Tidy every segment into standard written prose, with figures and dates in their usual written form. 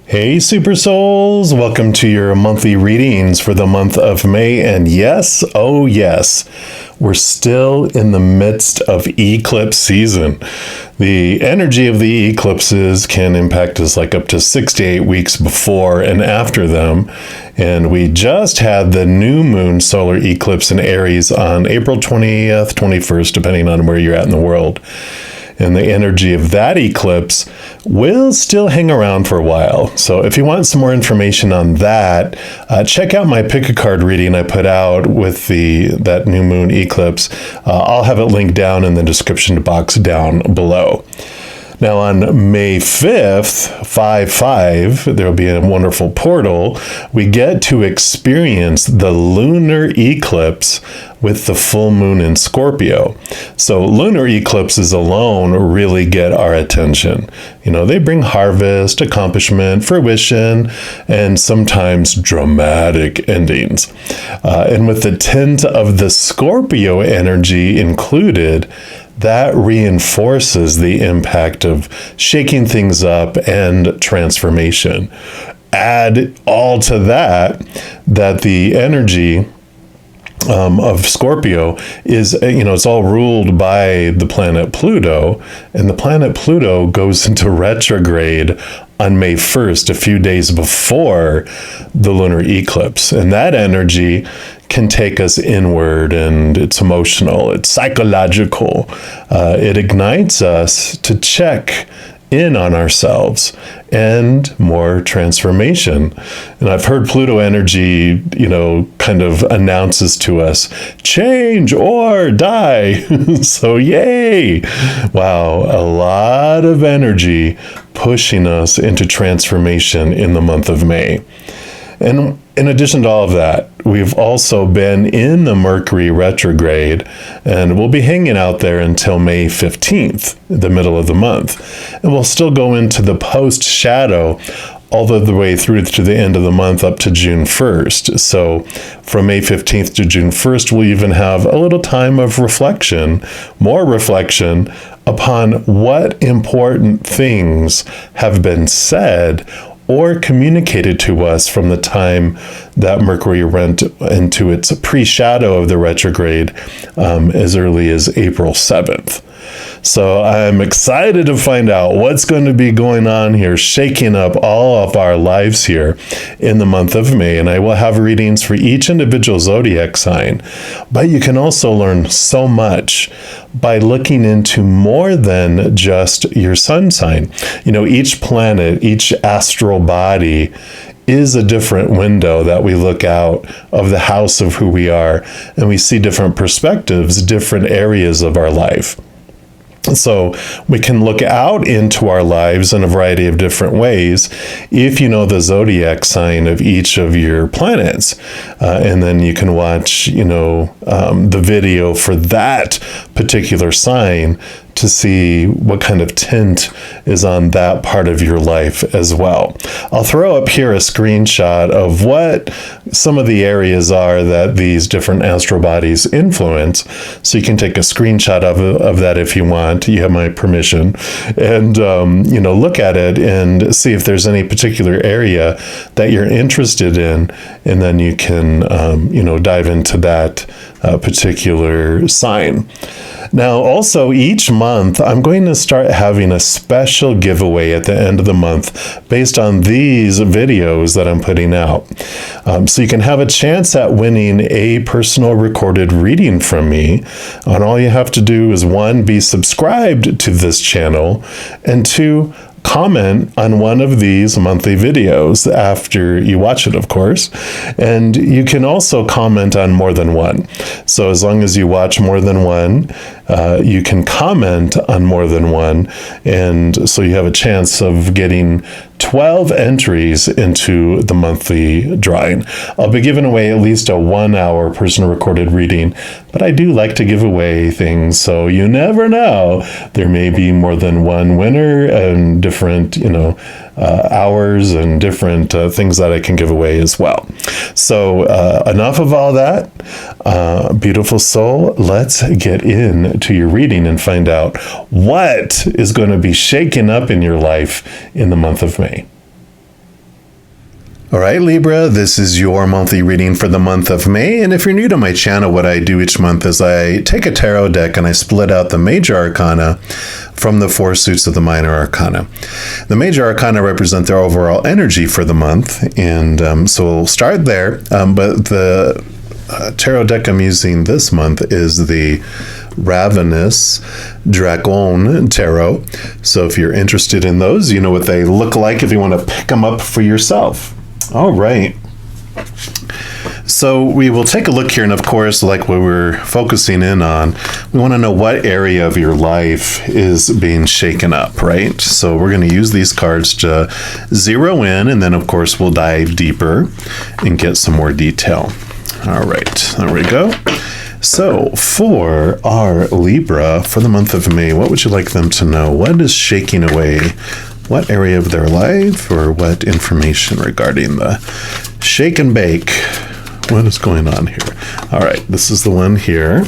Hey Super Souls, welcome to your monthly readings for the month of May. And yes, oh yes, we're still in the midst of eclipse season. The energy of the eclipses can impact us like up to 6 to 8 weeks before and after them. And we just had the new moon solar eclipse in Aries on April 20th, 21st, depending on where you're at in the world. And the energy of that eclipse will still hang around for a while. So if you want some more information on that, check out my pick a card reading I put out with that new moon eclipse. I'll have it linked down in the description box down below. Now on May 5th, 5/5, there will be a wonderful portal. We get to experience the lunar eclipse with the full moon in Scorpio. So lunar eclipses alone really get our attention. You know, they bring harvest, accomplishment, fruition, and sometimes dramatic endings. And with the tint of the Scorpio energy included, that reinforces the impact of shaking things up and transformation. Add all to that the energy of Scorpio is, it's all ruled by the planet Pluto, and the planet Pluto goes into retrograde on May 1st, a few days before the lunar eclipse. And that energy can take us inward, and it's emotional, it's psychological. It ignites us to check in on ourselves and more transformation. And I've heard Pluto energy, kind of announces to us, change or die. So yay! Wow, a lot of energy pushing us into transformation in the month of May. And in addition to all of that, we've also been in the Mercury retrograde, and we'll be hanging out there until May 15th, the middle of the month. And we'll still go into the post-shadow all the way through to the end of the month up to June 1st. So from May 15th to June 1st, we'll even have a little time of reflection, more reflection upon what important things have been said or communicated to us from the time that Mercury went into its pre-shadow of the retrograde as early as April 7th. So I'm excited to find out what's going to be going on here, shaking up all of our lives here in the month of May. And I will have readings for each individual zodiac sign. But you can also learn so much by looking into more than just your sun sign. Each planet, each astral body is a different window that we look out of the house of who we are, and we see different perspectives, different areas of our life. So we can look out into our lives in a variety of different ways if you know the zodiac sign of each of your planets. And then you can watch, the video for that particular sign to see what kind of tint is on that part of your life as well. I'll throw up here a screenshot of what some of the areas are that these different astral bodies influence. So you can take a screenshot of that if you want. You have my permission. And, look at it and see if there's any particular area that you're interested in. And then you can, dive into that particular sign. Now, also each month, I'm going to start having a special giveaway at the end of the month based on these videos that I'm putting out. So you can have a chance at winning a personal recorded reading from me. And all you have to do is 1, be subscribed to this channel, and 2, comment on one of these monthly videos after you watch it, of course. And you can also comment on more than one. So as long as you watch more than one, you can comment on more than one. And so you have a chance of getting 12 entries into the monthly drawing. I'll be giving away at least a 1-hour personal recorded reading, but I do like to give away things, so you never know. There may be more than one winner and different, hours and different things that I can give away as well. So enough of all that. Beautiful soul, let's get into your reading and find out what is going to be shaken up in your life in the month of May. All right, Libra, this is your monthly reading for the month of May. And if you're new to my channel, what I do each month is I take a tarot deck and I split out the major arcana from the 4 suits of the minor arcana. The major arcana represent their overall energy for the month. And so we'll start there. But the tarot deck I'm using this month is the Ravyness Drakon tarot. So if you're interested in those, you know what they look like if you want to pick them up for yourself. All right. So we will take a look here, and of course, like what we're focusing in on, we want to know what area of your life is being shaken up, right? So we're going to use these cards to zero in, and then of course we'll dive deeper and get some more detail. All right, there we go. So for our Libra for the month of May, what would you like them to know? What is shaking away? What area of their life, or what information regarding the shake and bake? What is going on here? All right, this is the one here.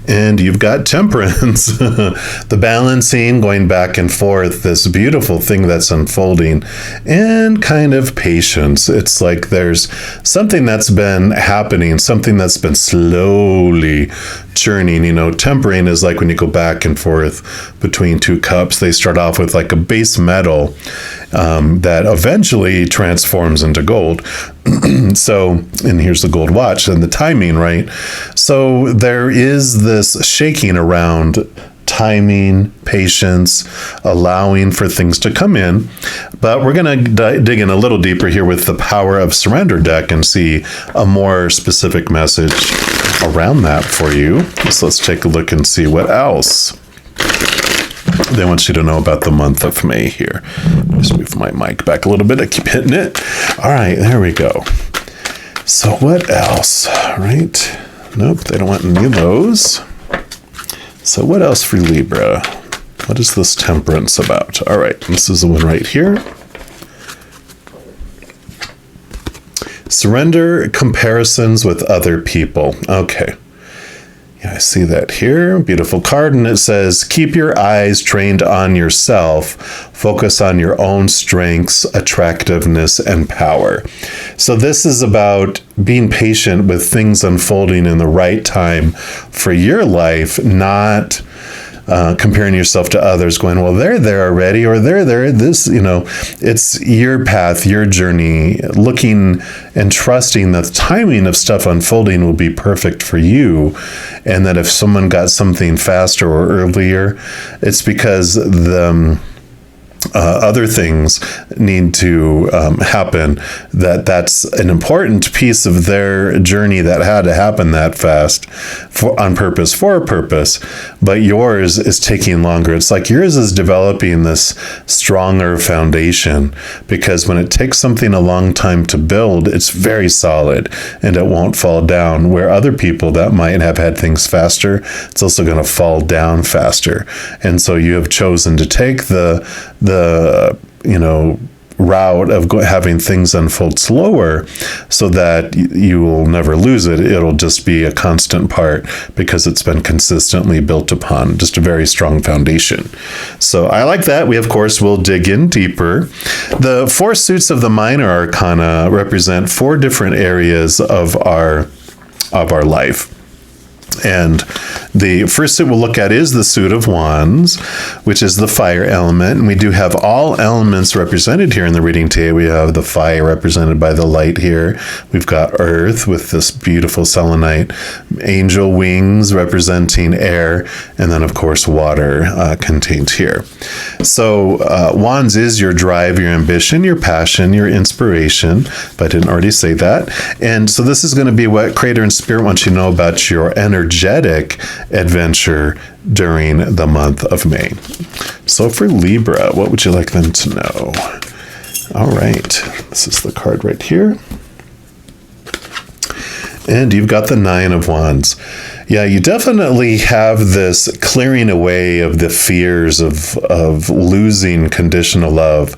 And you've got temperance, the balancing, going back and forth, this beautiful thing that's unfolding, and kind of patience. It's like there's something that's been happening, something that's been slowly churning. You know, tempering is like when you go back and forth between 2 cups. They start off with like a base metal that eventually transforms into gold. So, and here's the gold watch and the timing, right? So there is this shaking around timing, patience, allowing for things to come in. But we're going to dig in a little deeper here with the Power of Surrender deck and see a more specific message around that for you. So let's take a look and see what else they want you to know about the month of May here. Just move my mic back a little bit. I keep hitting it. All right, there we go. So what else, right? Nope, they don't want any of those. So what else for Libra? What is this temperance about? All right, this is the one right here. Surrender comparisons with other people. Okay. Yeah, I see that here. Beautiful card. And it says, keep your eyes trained on yourself. Focus on your own strengths, attractiveness, and power. So this is about being patient with things unfolding in the right time for your life, not comparing yourself to others, going, well, they're there already, or they're there. This, you know, it's your path, your journey, looking and trusting that the timing of stuff unfolding will be perfect for you. And that if someone got something faster or earlier, it's because the other things need to happen, that's an important piece of their journey that had to happen that fast on purpose, for a purpose, but yours is taking longer. It's like yours is developing this stronger foundation, because when it takes something a long time to build, it's very solid and it won't fall down, where other people that might have had things faster, it's also going to fall down faster. And so you have chosen to take the route of having things unfold slower, so that you will never lose it. It'll just be a constant part because it's been consistently built upon just a very strong foundation. So I like that. We, of course, will dig in deeper. The 4 suits of the minor arcana represent 4 different areas of our life. And the first suit we'll look at is the suit of wands, which is the fire element. And we do have all elements represented here in the reading today. We have the fire represented by the light here. We've got earth with this beautiful selenite, angel wings representing air, and then, of course, water contained here. So wands is your drive, your ambition, your passion, your inspiration, but I didn't already say that. And so this is going to be what Creator and Spirit want you to know about your energetic adventure during the month of May. So for Libra, what would you like them to know? All right, this is the card right here. And you've got the 9 of Wands. Yeah, you definitely have this clearing away of the fears of losing conditional love.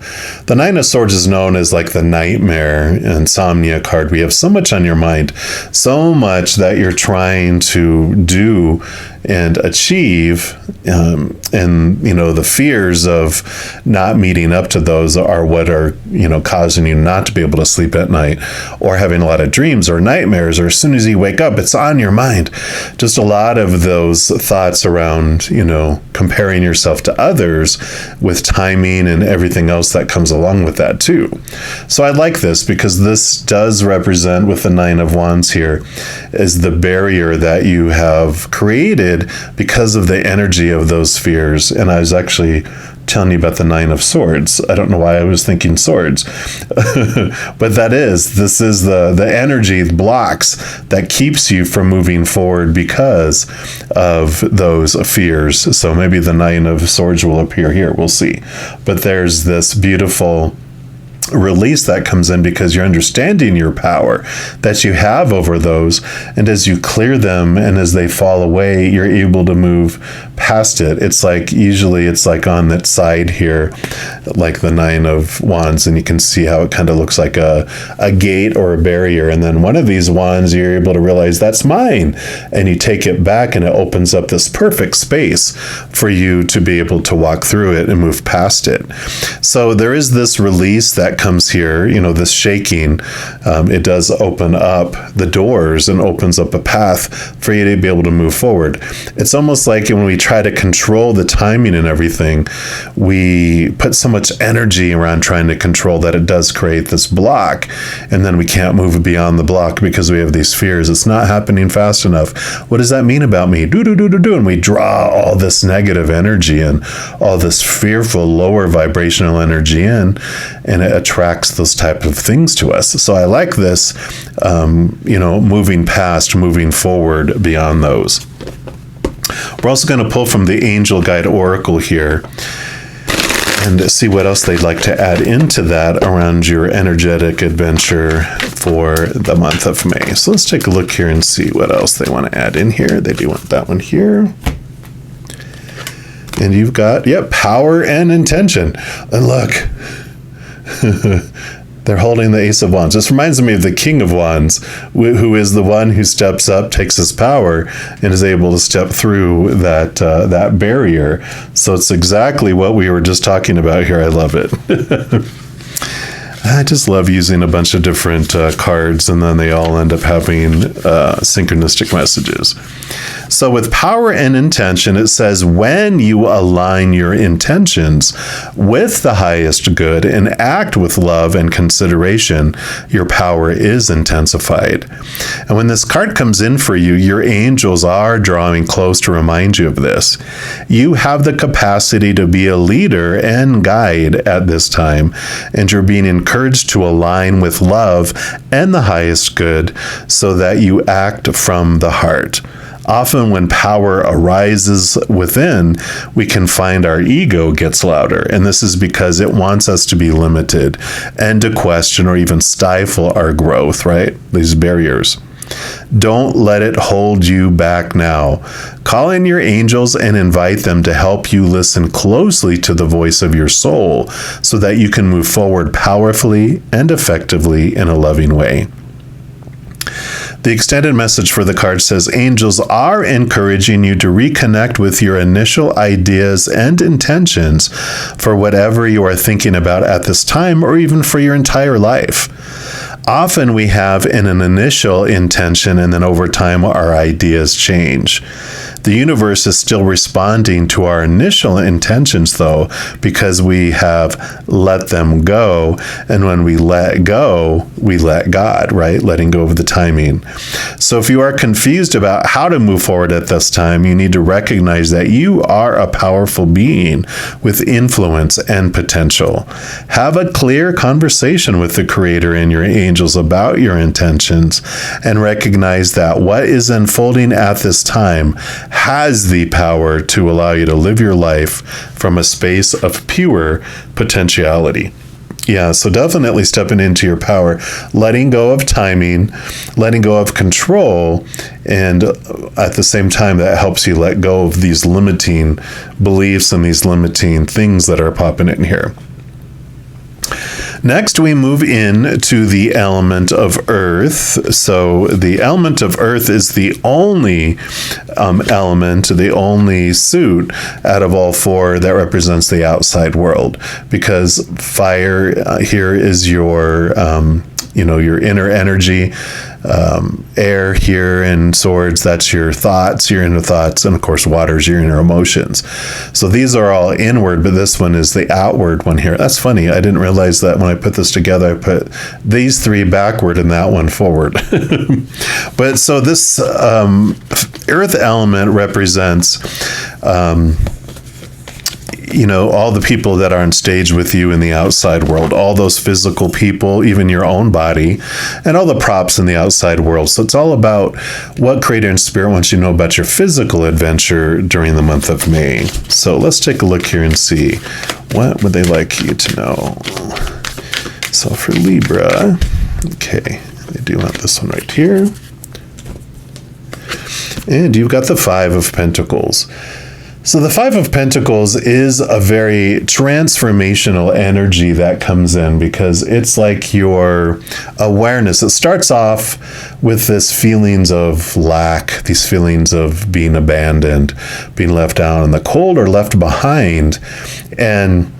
The 9 of Swords is known as like the nightmare insomnia card. We have so much on your mind, so much that you're trying to do and achieve. And, you know, the fears of not meeting up to those are what are, you know, causing you not to be able to sleep at night, or having a lot of dreams or nightmares, or as soon as you wake up, it's on your mind. Just a lot of those thoughts around, you know, comparing yourself to others with timing and everything else that comes along with that too. So I like this because this does represent, with the Nine of Wands here, is the barrier that you have created because of the energy of those fears. And I was actually telling you about the Nine of Swords. I don't know why I was thinking swords, but this is the energy blocks that keeps you from moving forward because of those fears. So maybe the Nine of Swords will appear here. We'll see. But there's this beautiful release that comes in because you're understanding your power that you have over those, and as you clear them and as they fall away, you're able to move past it. It's like, usually it's like on that side here, like the Nine of Wands, and you can see how it kind of looks like a gate or a barrier, and then one of these wands you're able to realize that's mine, and you take it back and it opens up this perfect space for you to be able to walk through it and move past it. So there is this release that comes here, you know, this shaking. It does open up the doors and opens up a path for you to be able to move forward. It's almost like when we try to control the timing and everything, we put so much energy around trying to control that it does create this block, and then we can't move beyond the block because we have these fears. It's not happening fast enough. What does that mean about me? And we draw all this negative energy and all this fearful lower vibrational energy in, and it attracts those type of things to us. So I like this, you know, moving forward beyond those. We're also going to pull from the Angel Guide Oracle here and see what else they'd like to add into that around your energetic adventure for the month of May. So let's take a look here and see what else they want to add in here. They do want that one here. And you've got, power and intention. And look, they're holding the Ace of Wands. This reminds me of the King of Wands, who is the one who steps up, takes his power, and is able to step through that barrier. So it's exactly what we were just talking about here. I love it. I just love using a bunch of different cards, and then they all end up having synchronistic messages. So with power and intention, it says, when you align your intentions with the highest good and act with love and consideration, your power is intensified. And when this card comes in for you, your angels are drawing close to remind you of this. You have the capacity to be a leader and guide at this time, and you're being encouraged to align with love and the highest good so that you act from the heart. Often when power arises within, we can find our ego gets louder, and this is because it wants us to be limited and to question or even stifle our growth, right? These barriers. Don't let it hold you back now. Call in your angels and invite them to help you listen closely to the voice of your soul so that you can move forward powerfully and effectively in a loving way. The extended message for the card says, angels are encouraging you to reconnect with your initial ideas and intentions for whatever you are thinking about at this time, or even for your entire life. Often we have an initial intention, and then over time our ideas change. The universe is still responding to our initial intentions, though, because we have let them go. And when we let go, we let God, right? Letting go of the timing. So if you are confused about how to move forward at this time, you need to recognize that you are a powerful being with influence and potential. Have a clear conversation with the Creator and your angels about your intentions, and recognize that what is unfolding at this time has the power to allow you to live your life from a space of pure potentiality. Yeah, so definitely stepping into your power, letting go of timing, letting go of control, and at the same time that helps you let go of these limiting beliefs and these limiting things that are popping in here. Next, we move in to the element of earth. So the element of earth is the only element, the only suit out of all four that represents the outside world, because fire here is your your inner energy. Air here and swords, that's your thoughts, your inner thoughts, and of course water is your inner emotions. So these are all inward, but this one is the outward one here. That's funny. I didn't realize that when I put this together, I put these three backward and that one forward. But so this earth element represents all the people that are on stage with you in the outside world, all those physical people, even your own body, and all the props in the outside world. So it's all about what Creator and Spirit wants you to know about your physical adventure during the month of May. So let's take a look here and see what would they like you to know. So for Libra, okay, they do want this one right here. And you've got the Five of Pentacles. So the Five of Pentacles is a very transformational energy that comes in, because it's like your awareness. It starts off with this feelings of lack, these feelings of being abandoned, being left out in the cold or left behind. And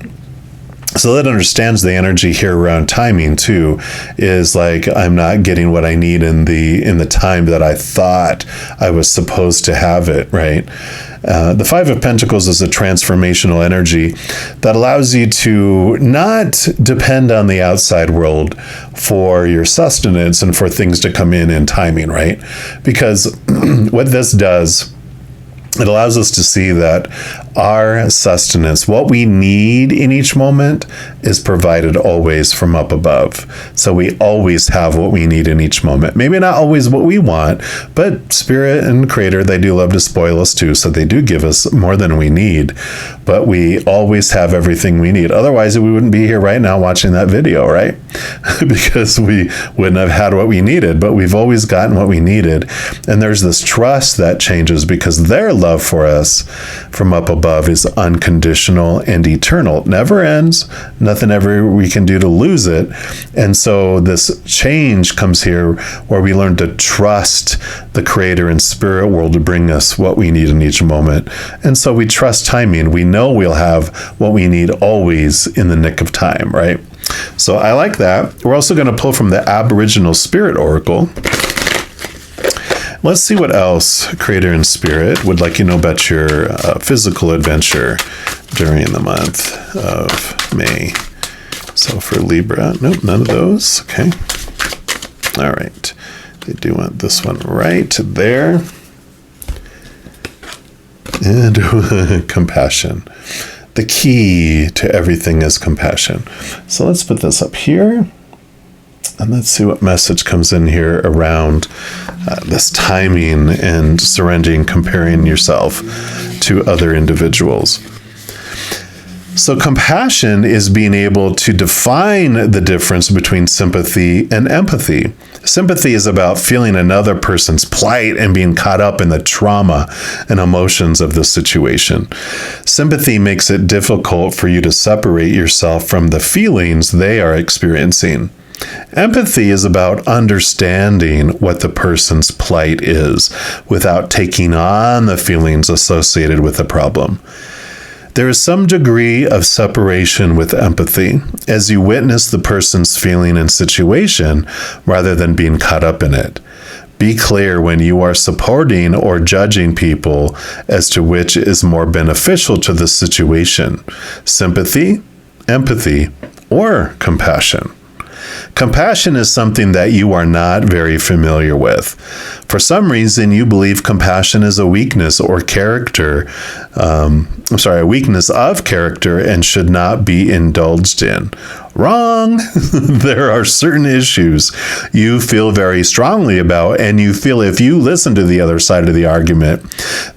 so that understands the energy here around timing too, is like, I'm not getting what I need in the time that I thought I was supposed to have it, right? The Five of Pentacles is a transformational energy that allows you to not depend on the outside world for your sustenance and for things to come in timing, right? Because what this does, it allows us to see that our sustenance, what we need in each moment, is provided always from up above. So we always have what we need in each moment. Maybe not always what we want, but Spirit and Creator, they do love to spoil us too. So they do give us more than we need, but we always have everything we need. Otherwise, we wouldn't be here right now watching that video, right? Because we wouldn't have had what we needed, but we've always gotten what we needed. And there's this trust that changes, because their love for us from up above is unconditional and eternal. It never ends. Nothing ever we can do to lose it. And so this change comes here where we learn to trust the Creator and Spirit world to bring us what we need in each moment. And so we trust timing. We know we'll have what we need always in the nick of time, right? So I like that. We're also going to pull from the Aboriginal Spirit Oracle. Let's see what else Creator and Spirit would like you to know about your physical adventure during the month of May. So for Libra, nope, none of those. Okay. All right. They do want this one right there. And compassion. The key to everything is compassion. So let's put this up here. And let's see what message comes in here around this timing and surrendering, comparing yourself to other individuals. So compassion is being able to define the difference between sympathy and empathy. Sympathy is about feeling another person's plight and being caught up in the trauma and emotions of the situation. Sympathy makes it difficult for you to separate yourself from the feelings they are experiencing. Empathy is about understanding what the person's plight is without taking on the feelings associated with the problem. There is some degree of separation with empathy as you witness the person's feeling and situation rather than being caught up in it. Be clear when you are supporting or judging people as to which is more beneficial to the situation: sympathy, empathy, or compassion. Compassion is something that you are not very familiar with. For some reason, you believe compassion is a weakness or character, a weakness of character and should not be indulged in. Wrong! There are certain issues you feel very strongly about, and you feel if you listen to the other side of the argument,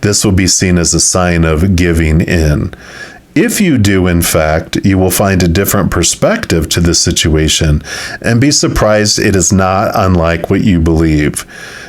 this will be seen as a sign of giving in. If you do, in fact, you will find a different perspective to the situation and be surprised it is not unlike what you believe.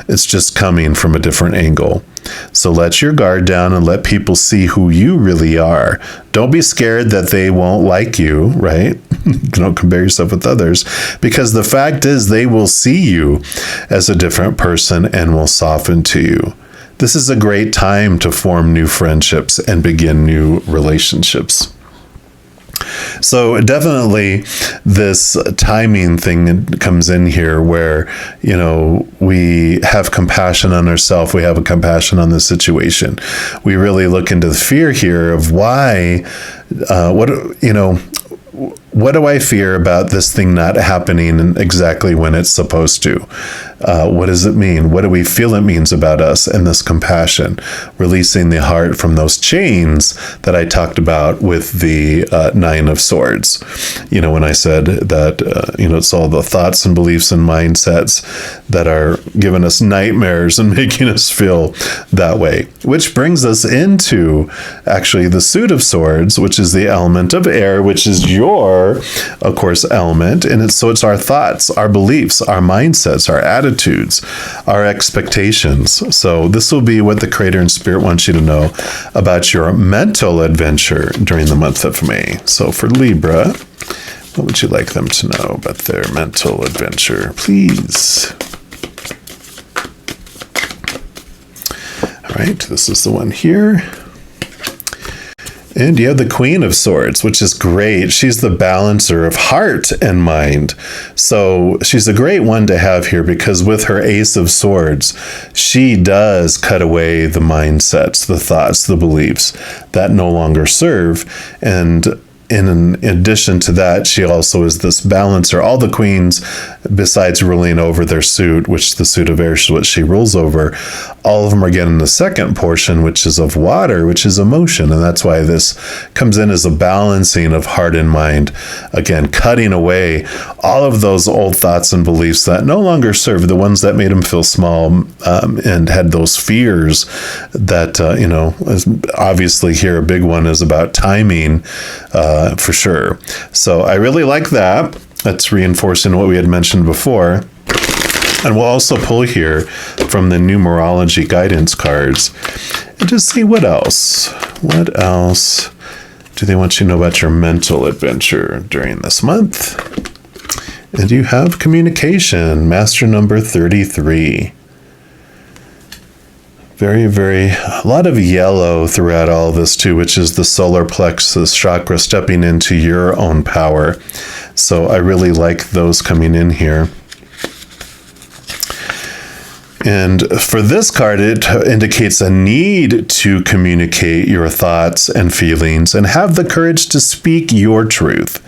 It's just coming from a different angle. So let your guard down and let people see who you really are. Don't be scared that they won't like you, right? Don't compare yourself with others, because the fact is they will see you as a different person and will soften to you. This is a great time to form new friendships and begin new relationships. So definitely this timing thing comes in here where, we have compassion on ourselves. We have a compassion on the situation. We really look into the fear here of why, what do I fear about this thing not happening exactly when it's supposed to? What does it mean? What do we feel it means about us? And this compassion, releasing the heart from those chains that I talked about with the Nine of Swords. When I said that, it's all the thoughts and beliefs and mindsets that are giving us nightmares and making us feel that way. Which brings us into actually the Suit of Swords, which is the element of air, which is your, of course, element. And it's our thoughts, our beliefs, our mindsets, our attitudes, our expectations. So this will be what the Creator and Spirit wants you to know about your mental adventure during the month of May. So for Libra, what would you like them to know about their mental adventure, please? All right, this is the one here. And you have the Queen of Swords, which is great. She's the balancer of heart and mind. So she's a great one to have here because with her Ace of Swords, she does cut away the mindsets, the thoughts, the beliefs that no longer serve. And in addition to that, she also is this balancer. All the queens, besides ruling over their suit, which the suit of air is what she rules over, all of them are getting the second portion, which is of water, which is emotion. And that's why this comes in as a balancing of heart and mind. Again, cutting away all of those old thoughts and beliefs that no longer serve, the ones that made them feel small and had those fears that, obviously here a big one is about timing, for sure. So I really like that. That's reinforcing what we had mentioned before. And we'll also pull here from the numerology guidance cards and just see what else. What else do they want you to know about your mental adventure during this month? And you have communication, master number 33. Very, a lot of yellow throughout all this too, which is the solar plexus chakra stepping into your own power. So I really like those coming in here. And for this card, it indicates a need to communicate your thoughts and feelings and have the courage to speak your truth.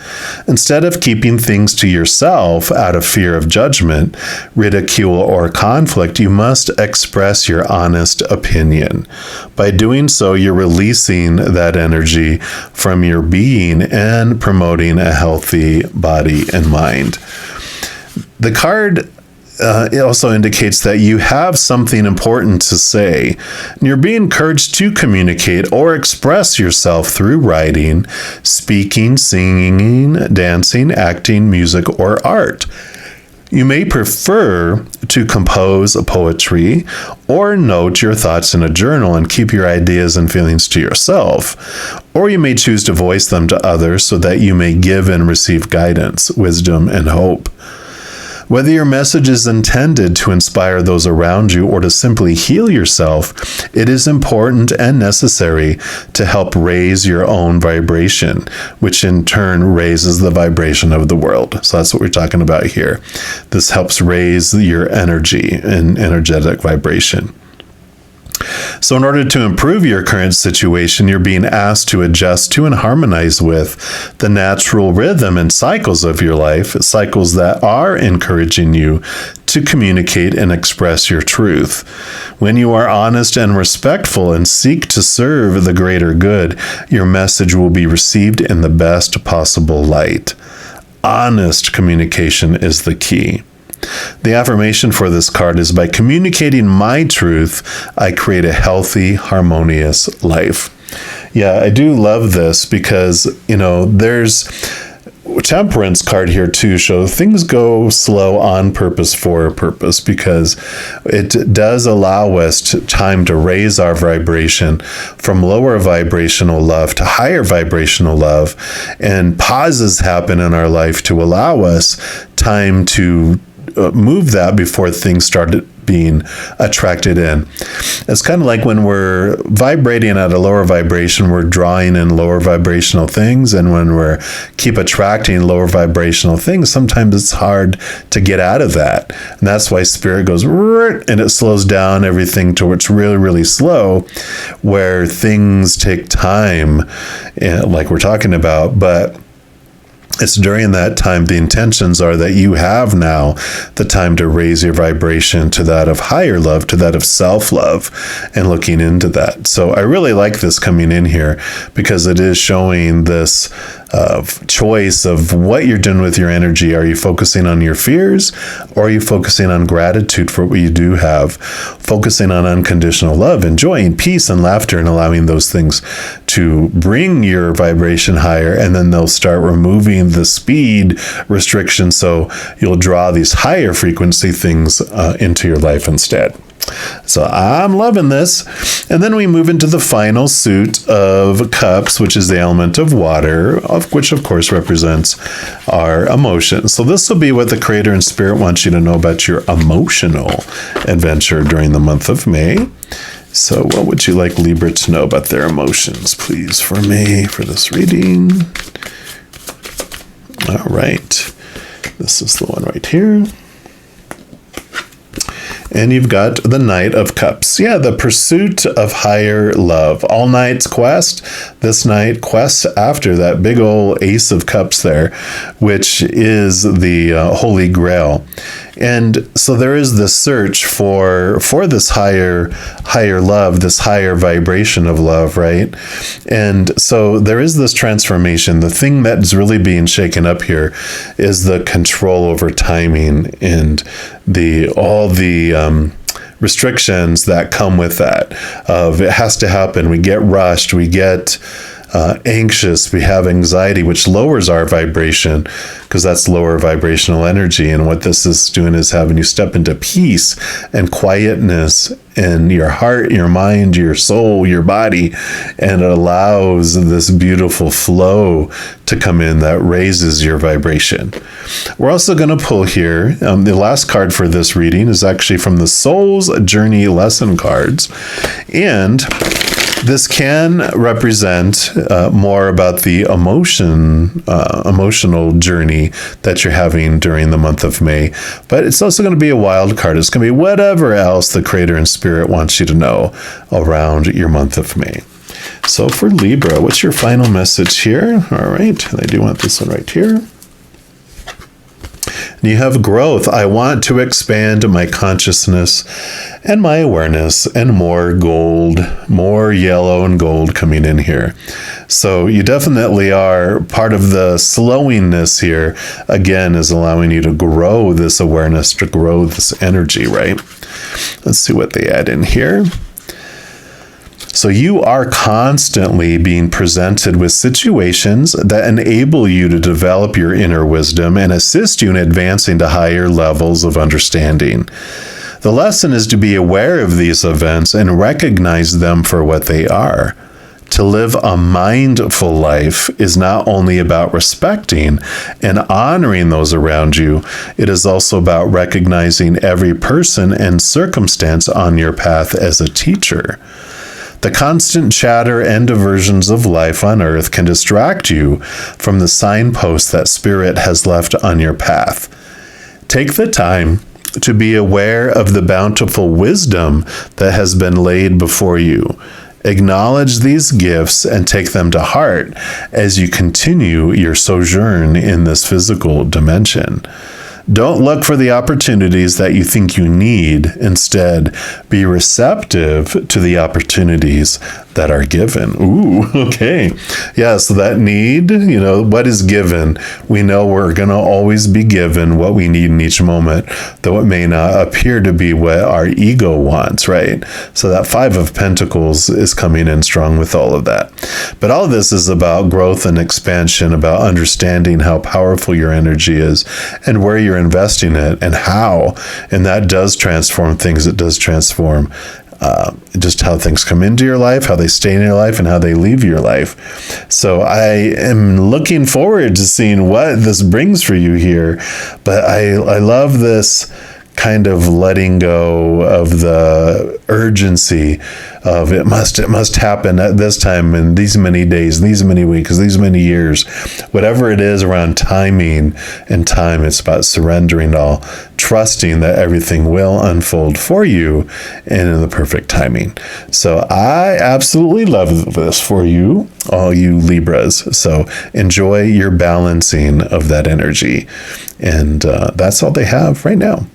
Instead of keeping things to yourself out of fear of judgment, ridicule, or conflict, you must express your honest opinion. By doing so, you're releasing that energy from your being and promoting a healthy body and mind. The card it also indicates that you have something important to say. You're being encouraged to communicate or express yourself through writing, speaking, singing, dancing, acting, music, or art. You may prefer to compose a poetry or note your thoughts in a journal and keep your ideas and feelings to yourself. Or you may choose to voice them to others so that you may give and receive guidance, wisdom, and hope. Whether your message is intended to inspire those around you or to simply heal yourself, it is important and necessary to help raise your own vibration, which in turn raises the vibration of the world. So that's what we're talking about here. This helps raise your energy and energetic vibration. So in order to improve your current situation, you're being asked to adjust to and harmonize with the natural rhythm and cycles of your life, cycles that are encouraging you to communicate and express your truth. When you are honest and respectful and seek to serve the greater good, your message will be received in the best possible light. Honest communication is the key. The affirmation for this card is, by communicating my truth, I create a healthy, harmonious life. Yeah, I do love this because, Temperance card here too shows things go slow on purpose for a purpose, because it does allow us time to raise our vibration from lower vibrational love to higher vibrational love, and pauses happen in our life to allow us time to move that before things started being attracted in. It's kind of like when we're vibrating at a lower vibration, we're drawing in lower vibrational things, and when we're keep attracting lower vibrational things, sometimes it's hard to get out of that. And that's why spirit goes and it slows down everything to where it's really, really slow, where things take time, like we're talking about, but it's during that time, the intentions are that you have now the time to raise your vibration to that of higher love, to that of self-love, and looking into that. So I really like this coming in here, because it is showing this choice of what you're doing with your energy. Are you focusing on your fears, or are you focusing on gratitude for what you do have? Focusing on unconditional love and joy and peace and laughter, and allowing those things to bring your vibration higher, and then they'll start removing the speed restriction, so you'll draw these higher frequency things into your life instead. So I'm loving this. And then we move into the final suit of cups, which is the element of water, which of course represents our emotions. So this will be what the Creator and Spirit wants you to know about your emotional adventure during the month of May. So what would you like Libra to know about their emotions, please, for May, for this reading? All right. This is the one right here. And you've got the Knight of Cups. Yeah, the pursuit of higher love. All night's quest. This night, quest after that big old Ace of Cups there, which is the Holy Grail. And so there is this search for this higher love, this higher vibration of love, right? And so there is this transformation. The thing that's really being shaken up here is the control over timing and all the restrictions that come with that. It has to happen. We get rushed. We get anxious, we have anxiety, which lowers our vibration, because that's lower vibrational energy. And what this is doing is having you step into peace and quietness in your heart, your mind, your soul, your body, and it allows this beautiful flow to come in that raises your vibration. We're also going to pull here, the last card for this reading is actually from the Soul's Journey lesson cards, and this can represent more about the emotional journey that you're having during the month of May. But it's also going to be a wild card. It's going to be whatever else the Creator and Spirit wants you to know around your month of May. So for Libra, what's your final message here? All right. I do want this one right here. You have growth. I want to expand my consciousness and my awareness, and more gold, more yellow and gold coming in here. So you definitely are part of the slowingness here, again, is allowing you to grow this awareness, to grow this energy, right? Let's see what they add in here. So you are constantly being presented with situations that enable you to develop your inner wisdom and assist you in advancing to higher levels of understanding. The lesson is to be aware of these events and recognize them for what they are. To live a mindful life is not only about respecting and honoring those around you, it is also about recognizing every person and circumstance on your path as a teacher. The constant chatter and diversions of life on earth can distract you from the signposts that Spirit has left on your path. Take the time to be aware of the bountiful wisdom that has been laid before you. Acknowledge these gifts and take them to heart as you continue your sojourn in this physical dimension. Don't look for the opportunities that you think you need. Instead, be receptive to the opportunities that are given. Ooh, okay. Yeah, so that need, what is given? We know we're going to always be given what we need in each moment, though it may not appear to be what our ego wants, right? So that Five of Pentacles is coming in strong with all of that. But all of this is about growth and expansion, about understanding how powerful your energy is and where you're investing it and how. And that does transform things. It does transform just how things come into your life, how they stay in your life, and how they leave your life. So I am looking forward to seeing what this brings for you here. But I love this kind of letting go of the urgency of it must happen at this time in these many days, these many weeks, these many years. Whatever it is around timing and time, it's about surrendering all, trusting that everything will unfold for you and in the perfect timing. So I absolutely love this for you, all you Libras. So enjoy your balancing of that energy. And that's all they have right now.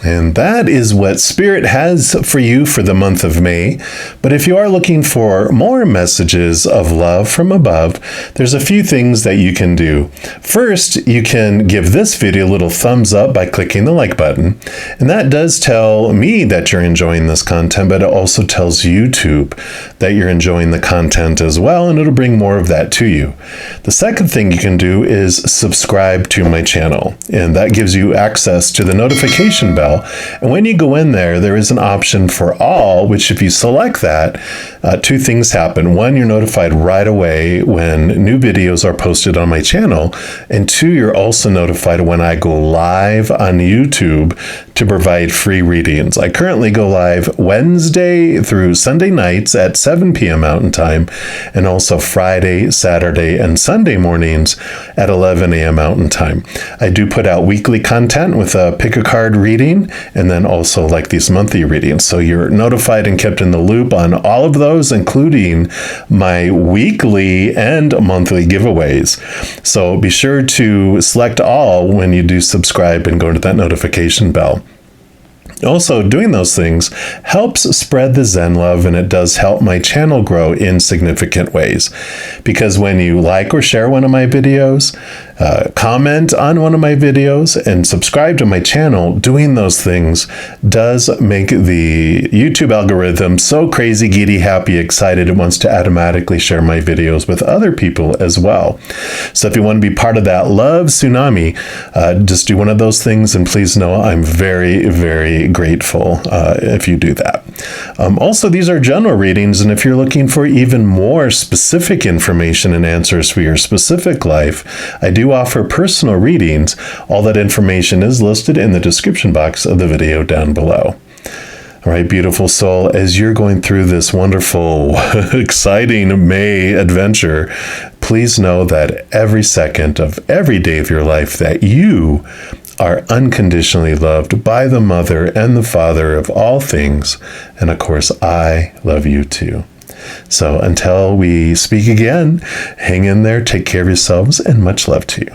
And that is what Spirit has for you for the month of May. But if you are looking for more messages of love from above, there's a few things that you can do. First, you can give this video a little thumbs up by clicking the like button. And that does tell me that you're enjoying this content, but it also tells YouTube that you're enjoying the content as well, and it'll bring more of that to you. The second thing you can do is subscribe to my channel, and that gives you access to the notification bell. And when you go in there, there is an option for all, which if you select that, two things happen. One, you're notified right away when new videos are posted on my channel. And two, you're also notified when I go live on YouTube to provide free readings. I currently go live Wednesday through Sunday nights at 7 p.m. Mountain Time, and also Friday, Saturday, and Sunday mornings at 11 a.m. Mountain Time. I do put out weekly content with a pick a card reading, and then also like these monthly readings. So you're notified and kept in the loop on all of those, including my weekly and monthly giveaways. So be sure to select all when you do subscribe and go to that notification bell. Also, doing those things helps spread the Zen love, and it does help my channel grow in significant ways. Because when you like or share one of my videos, comment on one of my videos, and subscribe to my channel, doing those things does make the YouTube algorithm so crazy, giddy, happy, excited, it wants to automatically share my videos with other people as well. So if you want to be part of that love tsunami, just do one of those things, and please know I'm very, very grateful if you do that. Also, these are general readings, and if you're looking for even more specific information and answers for your specific life, I do offer personal readings. All that information is listed in the description box of the video down below. All right, beautiful soul, as you're going through this wonderful, exciting May adventure, please know that every second of every day of your life that you are unconditionally loved by the Mother and the Father of all things. And of course, I love you too. So until we speak again, hang in there, take care of yourselves, and much love to you.